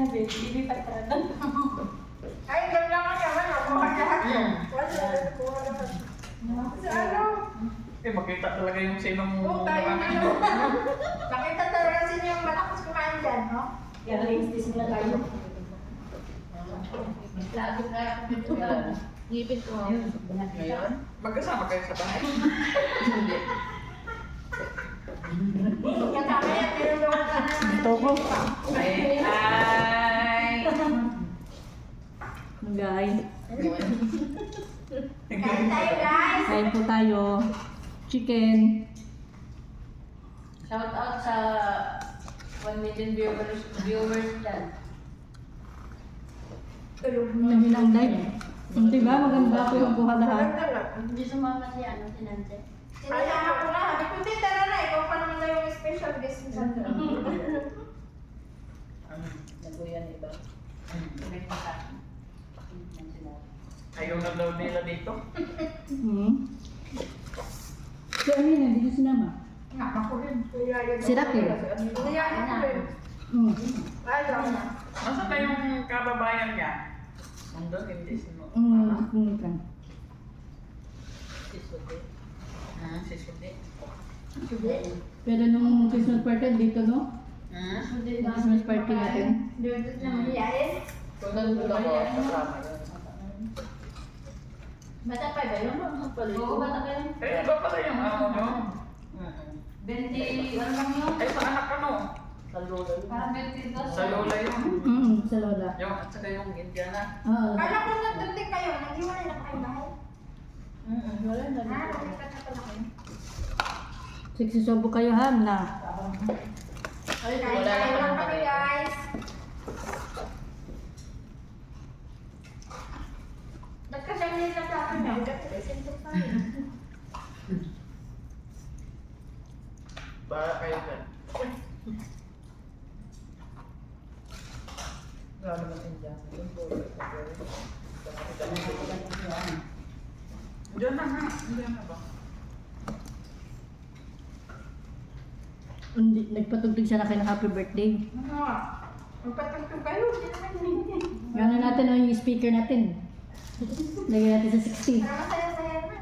na, babe. Ilipat ka na. Ay, ganda ka naman. Ako lahat yun. Wala, kuha lahat. Sa ano? Makita talaga yung sinong... Oo, tayo ano. Nakita talaga sino yung malakas kumain dyan, no? Kaya rintis na tayo. Lagi na ako dito yan. Ngipin ko. Ngayon? Magkasama kayo sa bahay? Hindi. Yung kamay at nilulungan ka na. Ito ko. Ay! Ay! Guys, Kain tayo, guys. kain po tayo. Chicken. Shout out sa 1 million viewers dyan. Tulog Nahinang live. Hindi ba? Maganda po yung buha lahat. Maganda nga. Hindi sumama si ano, si Nancy. Sinasama ko na. Sabi ko, "Di, tara na. Ikaw pa naman daw yung special guest ni Sandra." Naguyan iba. May pagkain. Ayaw na daw nila dito. Si Amina, hindi ko sinama. Nga, ako rin. Kuya, yun. Si Raquel. Kuya, ako rin. Ayaw na. Nasaan na yung kababayan niya? Nandun, hindi sino. Kan. Si Sude. Si Sude. Pero nung Christmas party dito, no? Sude Yung Christmas party natin. Doon na mahihayin. Kung nandun ako, Kasama yun. bata pa ba yun? Oo, bata pa yun. Eh, iba pala yung ano nyo? 20, ano lang yun? Ay, sa anak ano? Sa lola yun. Parang 22. Sa lola yun. Sa Lola. Yung, at saka yung Indiana. Oo. Kala ko nandun din kayo. Nag-iwalay na kayo bahay. Wala na. Ah, lumipat na pala kayo. Siksisobo kayo, ham na. Ay, Kain wala tayo lang na kami, guys. Nagkasyang nila sa akin na. Sintok pa rin. Para kayo dyan. Wala naman Indiana. Yung lola. Diyan na nga. Indiana ba? Hindi, nagpatugtog siya na kayo ng happy birthday. Ano? Magpatugtog kayo. Hindi naman yun. Gano'n natin yung speaker natin. Lagyan natin sa 60. Para masaya-saya na.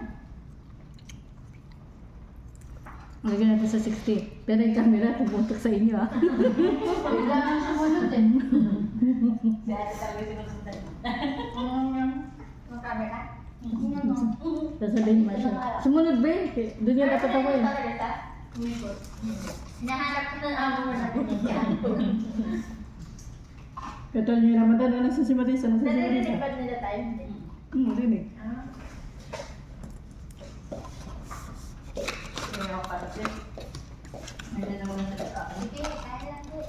Lagyan natin sa 60. Pero yung camera, tumutok sa inyo ah. Kailangan sumunod din. Dahil talaga sinusundan. Ang camera. Sasabihin mo siya. Sumunod ba eh? Doon yung dapat ako eh. Hinahanap ko na ang mga natin. Katol niyo yung Ramadan, ano sa si Marisa? Nasa si Marisa? Narinig ba nila tayo? Rinig. Hindi ako kasi. May naman sa taas. Sige, kaya lang po.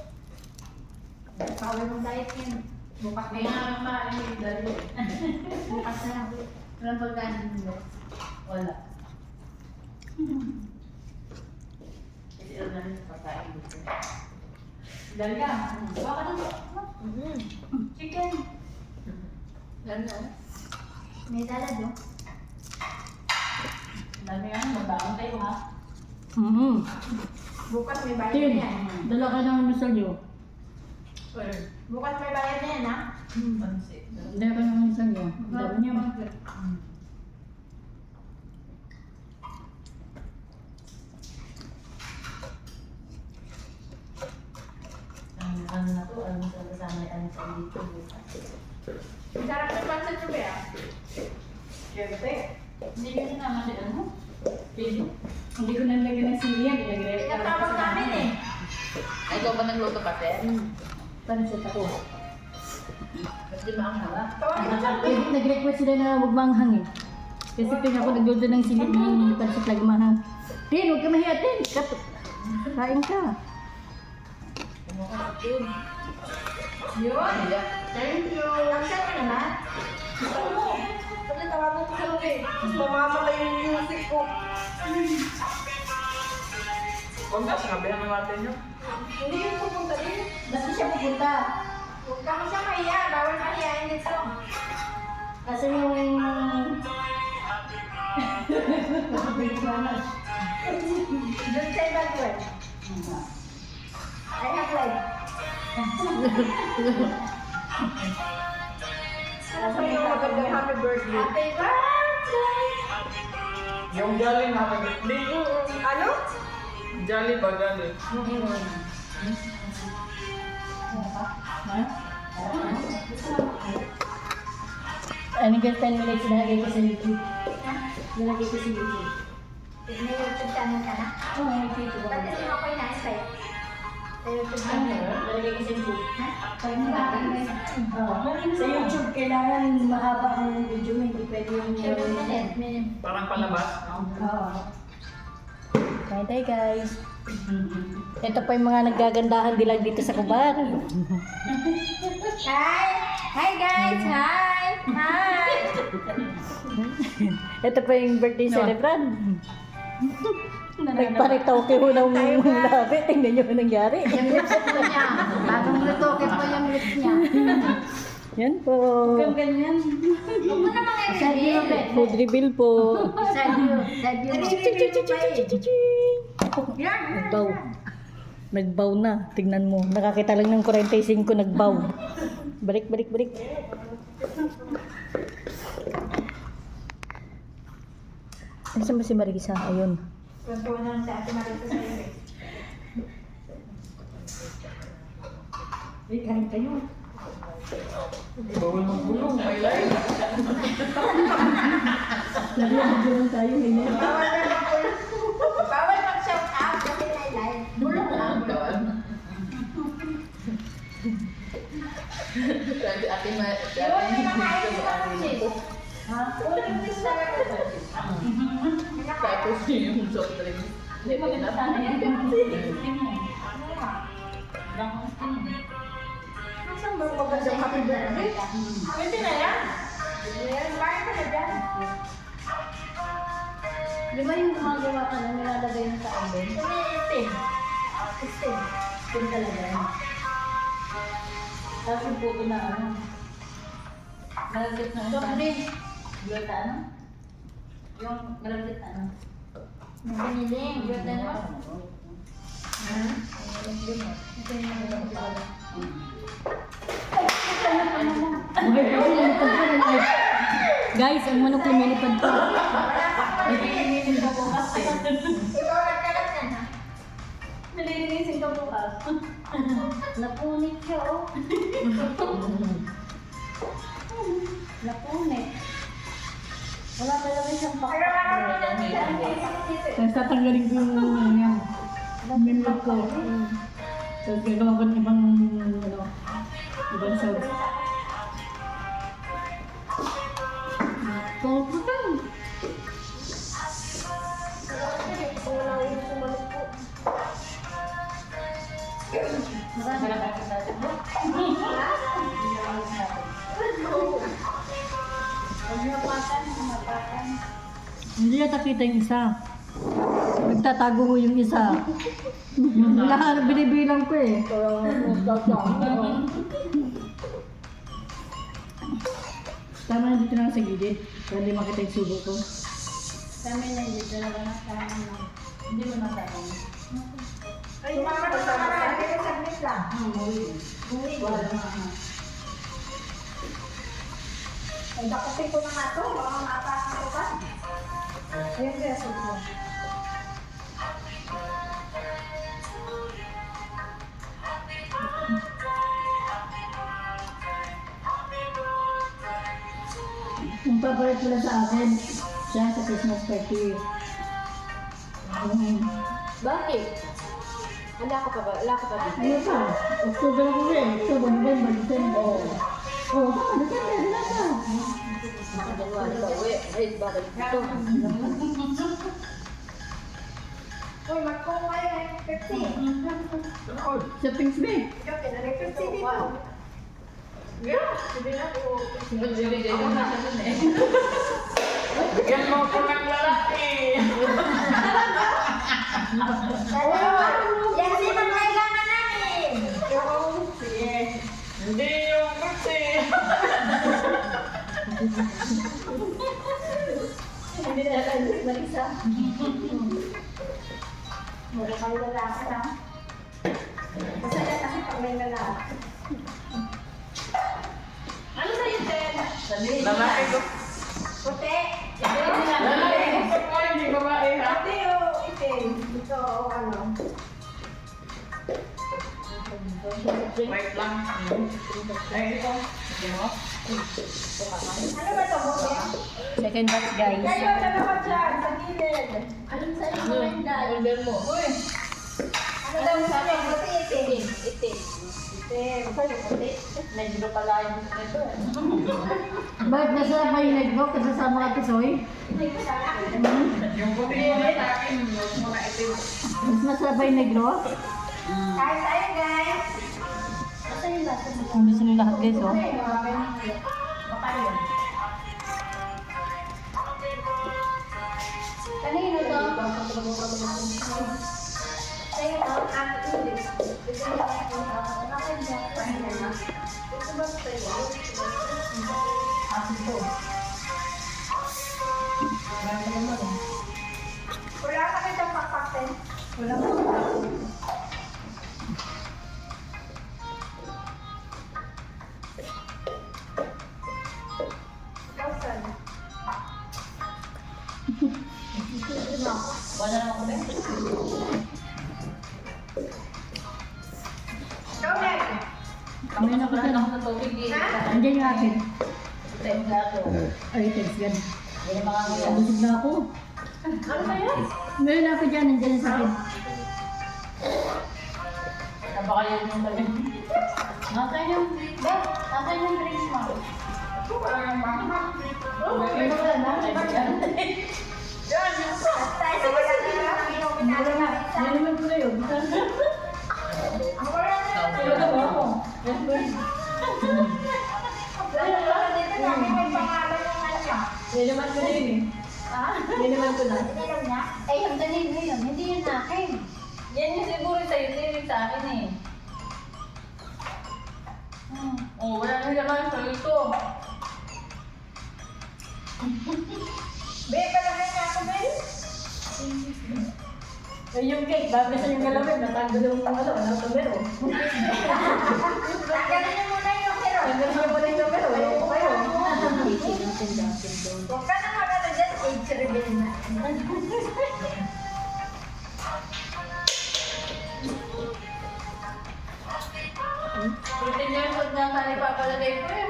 Power ng diet yan. Bukas na May yan. nga maaari dali. Bukas na lang. Walang pagkain nila. Wala. Kasi alam namin sa pagkain dito. Dali ka. Baka dito. Chicken. Dali na. May salad, no? Dami yan. Magbaon tayo ha. Bukas may bayad Tin, na yan. dala ka ng misalyo. Bukas may bayad na yan, ha? Pansit. Dala ka ng misalyo. Dami niya. Ano na to? Ano sa kasama yung sa dito bukas. Ang sarap ng pancit ko, ah. Siyempre. Hindi yun naman din ano? Pili. Hindi ko nalagyan ng sili yan. Ilagay Tinatawag namin, eh. Ay, ikaw ba nagluto kasi? Pansit ako. Kasi maanghang ha? Tawagin ko. Nag-request sila na huwag manghang eh. Kasi pin ako nagluto ng sili ng pansit lang manghang. Tin, huwag ka mahiya, Tin. Kain ka. Kumuha yun. Yun. Iya. Thank you. Accept mo naman. Kasi tawagan ko sa ulit. Tapos mamamatay yung music ko. Huwag na, sinabihan na natin yun. Hindi yun pupunta din. Basta siya pupunta. Huwag ka mo siya mahiya. Bawal mahiyain dito. Kasi yung... Doon sa ibang word. I have life. Ano yung magandang happy birthday? Happy birthday! Yung Jolly na happy birthday. Ano? Jolly ba, Jolly? Ano guys, 10 minutes nalagay ko sa YouTube. Nalagay ko sa YouTube. May YouTube channel ka na? Oo, may YouTube. Ba't hindi mo ko inaayos sa'yo? Sa YouTube Ano, channel? nalagay ko sa YouTube. Ha? Sa YouTube, kailangan mahaba ang video mo, hindi pwede yung... Parang palabas. Oo. Kain tayo guys. Ito pa yung mga naggagandahan dilag dito sa kubar. Hi! Hi guys! Hi! Hi! Ito pa yung birthday celebrant. Nagparitoke ho ng labi. Tingnan nyo anong nangyari. Yung lips po niya. Bagong lutoke po yung lips niya. Yan po. Huwag mo namang i-reveal. Food reveal po. Sadyo. Nagbaw. Nagbaw na. Tignan mo. Nakakita lang ng 45 nagbaw. Balik. Nasaan ba si Marisa? Ayun. Kwentuhan na lang sa ating marito sa'yo eh. Kain kayo. Bawal magbulong. May live. Lagi ang bigyan tayo ngayon. Bawal mag-shout out kasi may live. Bulong lang. Sabi ate ma... Yun, pinakain ko lang sis. Ha? Ulang sis na lang. Tapos yung soft drinks. Hindi pa Sana yan. Saan ba magandang happy birthday? Pwede na yan. Kumain ka na dyan. Di ba yung gumagawa ka na nilalagay mo sa oven? Steam. Steam. Yun talaga yun. Tapos yung puto na ano. Malagkit na Soft drink. Yung ano? Yung malagkit na ano? Biniling. Good na naman. Guys, ang manok lumilipad pa. Ikaw nagkalat yan ha? Nalilinisin ka bukas. Napunit siya oh. Napunit. Wala talaga siyang Pero makakita siya. Tapos tatanggalin ko yung yan. Member ko. Tapos gagawa ko ng ibang ibang sauce. Pagputang! Hindi yata kita yung isa. Nagtatago ko yung isa. Lahat binibilang ko eh. Tama na dito lang sa gilid. Para hindi makita yung subo ko. Kami na dito na lang kami na. Hindi mo nakita. Ay, mama ko sa mga. Pero saglit lang. Ay, bakutin ko na nga to. Baka maatakan ko pa. Ayun kaya sa ko. Yung papalit mo lang sa akin, siya sa Christmas party. Bakit? Wala ka pa ba? Wala ka pa ba? Ano pa? October ako eh. October, November, December. Oh, December, wala ka. January ba? Ay, bakit ito? Uy, magkong kayo ng Pepsi. Sa Pings Bay. Okay, nalay Pepsi dito. Nagbibigay yung nasa dun eh. Bigyan mo ko ng lalaki. Dalawa. Yan si kailangan namin. Hindi yung kasi. Hindi na lang Marisa. Mura kayo lalaki na. Masaya kasi May na na. Ano sa'yo, Ted? Lalaki ko. Puti. Lalaki ko po, hindi babae ha. Puti o itim. Ito o ano. Wait lang. Ay, ito. Sige mo. Ano ba ito, Bote? Second batch guys. Kayo, dalawa dyan, sa gilid. Anong sa'yo mo rin dahil? Order mo. Uy. Ano daw sa'yo? Puti, itim. Itim. Itim. Sa'yo, puti. Medyo pala yung ito. Bakit nasa may negro kasama ka tisoy? Yung puti mo na sa akin, yung muna itim. Mas masarap ba yung negro? Kahit tayo, guys. Asa yung lasa mo? Ang gusto nyo lahat guys oh. Baka yun. Kanino to? Sa'yo to? Hindi. Ito yung akin dyan. Ito ba sa'yo? Asin to. Wala ka kitang pakpakten. Wala ka pakpakten. Kausan. Wala naman ko din. Ikaw, Meg. Ngayon ako Wala sa ako sa tubig eh. Ha? Andiyan yung akin. Ito yung gato. Ay, thanks God. Hindi na makakaya. Busog na ako. Ano ba yan? Meron ako dyan, nandiyan sa akin. Baka yun yung talaga. Nasaan yung drinks? Nasaan yung drinks mo? Ito wala yung mama. Ano wala na? Yan, yung to. Tayo sa wala na lang ang inumin natin na minsan. Yan naman ko na yun. Ang wala na lang. Ano ba ako? Wala na lang. Dito namin may pangalan ng ano. Yan naman ko na yun eh. Ha? Yan naman ko na. Hindi alam niya? Eh, yung dalili yun. Hindi yun akin. Yan yung siguro sa'yo, hindi rin sa akin eh. Oh, wala na naman sa'yo ito. Be, palagay niya ako, Ben. Eh, yung cake, bago sa yung galawin, natanggal yung ano, tumero. Tanggalin niyo muna yung hero. Tanggal siya pa rin tumero, wala ko kayo. Huwag ka na magano dyan. Age reveal na. Putin niya yung na tali papalagay ko eh.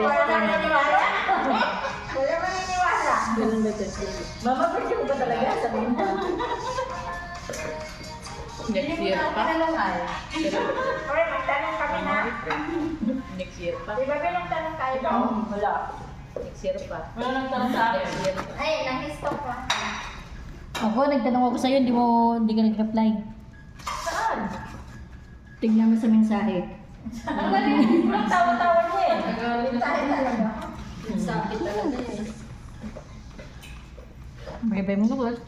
Wala na naniniwala. Wala maniniwala. Ganun ba ito? Mama, pwede ko ba talaga? Sabihin mo. Next year pa? Tinanong Oy, magtanong kami na. Next year pa? Di ba pinagtanong tayo ba? Wala. Next year pa. Wala nang tanong sa akin. Next year pa. Ay, nang-stop pa. Ako, nagtanong ako sa'yo, hindi ka nag-reply. Saan? Tignan mo sa mensahe. Ang galing. Ang tawa-tawa mo eh. Tayo talaga. Sakit talaga eh. Bye-bye mo, good.